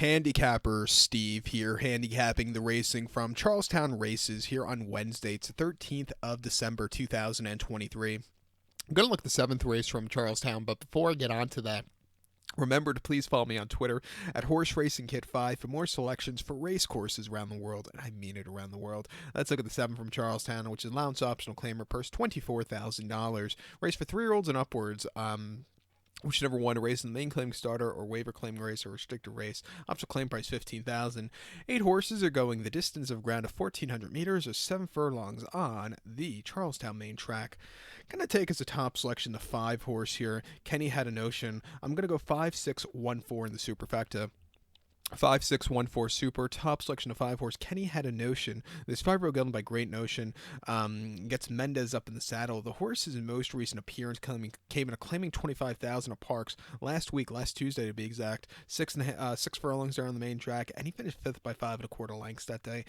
Handicapper Steve here, handicapping the racing from Charlestown Races here on Wednesday. It's the 13th of December 2023. I'm going to look at the 7th race from Charlestown, but before I get on to that, remember to please follow me on Twitter at Horse Racing Kid 5 for more selections for race courses around the world, and I mean it, around the world. Let's look at the 7 from Charlestown, which is allowance optional claimer purse $24,000. Race for 3-year-olds and upwards. Whichever one, a race in the main claiming starter or waiver claiming race or restricted race. Optional claim price $15,000. 8 horses are going the distance of ground of 1,400 meters or 7 furlongs on the Charlestown main track. Gonna take as a top selection the 5 horse here. Kenny Had a Notion. I'm gonna go 5-6-1-4 in the superfecta. 5-6-1-4 super, top selection of 5 horse. Kenny Had a Notion. This 5-year-old gelding by Great Notion gets Mendez up in the saddle. The horse's most recent appearance came in a claiming 25,000 at Parks last Tuesday to be exact. 6 furlongs there on the main track, and he finished 5th by 5 1/4 lengths that day.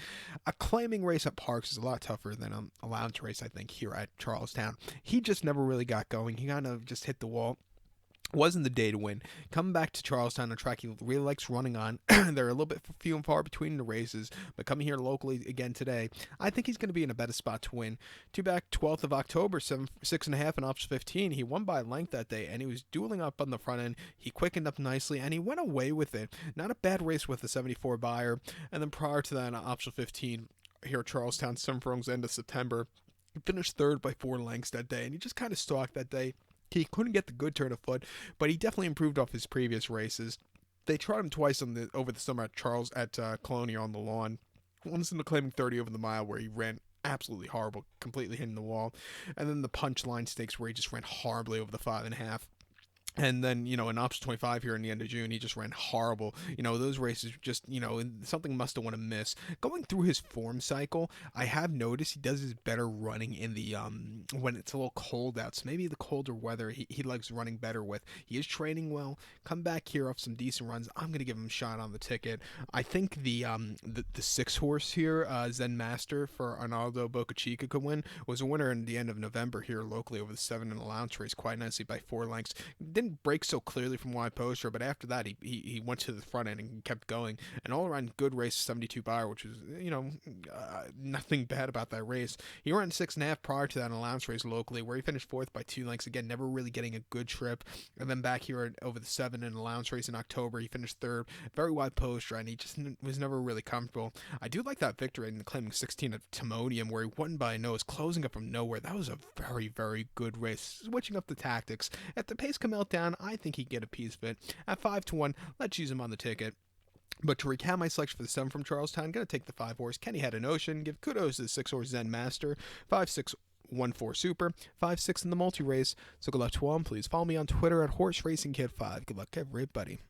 A claiming race at Parks is a lot tougher than an allowance race, I think, here at Charlestown. He just never really got going. He kind of just hit the wall. Wasn't the day to win. Coming back to Charlestown, a track he really likes running on. They're a little bit few and far between the races, but coming here locally again today, I think he's going to be in a better spot to win. 2 back, 12th of October, 6.5 and option 15. He won by a length that day, and he was dueling up on the front end. He quickened up nicely, and he went away with it. Not a bad race with the 74 buyer. And then prior to that, option 15 here at Charlestown, 7 furlongs end of September. He finished 3rd by 4 lengths that day, and he just kind of stalked that day. He couldn't get the good turn of foot, but he definitely improved off his previous races. They tried him twice over the summer at Colonial on the lawn. Once in the claiming 30 over the mile where he ran absolutely horrible, completely hitting the wall. And then the Punchline Stakes where he just ran horribly over the 5.5. And then, in option 25 here in the end of June, he just ran horrible. Those races just, something must have went amiss. Going through his form cycle, I have noticed he does his better running in the, when it's a little cold out. So maybe the colder weather he likes running better with. He is training well. Come back here off some decent runs. I'm going to give him a shot on the ticket. I think the 6 horse here, Zen Master for Arnaldo Bocachica could win. Was a winner in the end of November here locally over the 7 and allowance race quite nicely by 4 lengths. Didn't break so clearly from wide poster, but after that he went to the front end and kept going. An all-around good race, 72 buyer, which was nothing bad about that race. He ran 6.5 prior to that allowance race locally, where he finished 4th by 2 lengths. Again, never really getting a good trip. And then back here over the 7 and allowance race in October, he finished 3rd, very wide poster, and he just was never really comfortable. I do like that victory in the claiming 16 of Timonium, where he won by a nose, closing up from nowhere. That was a very, very good race. Switching up the tactics. If the pace come out down, I think he'd get a piece of it. At 5-1, let's use him on the ticket. But to recap my selection for the 7 from Charlestown, I'm going to take the 5 horse. Kenny Had a Notion. Give kudos to the 6 horse Zen Master. 5-6-1-4 super. 5-6 in the multi-race. So good luck to all. Please follow me on Twitter at Horse Racing Kid 5. Good luck, everybody.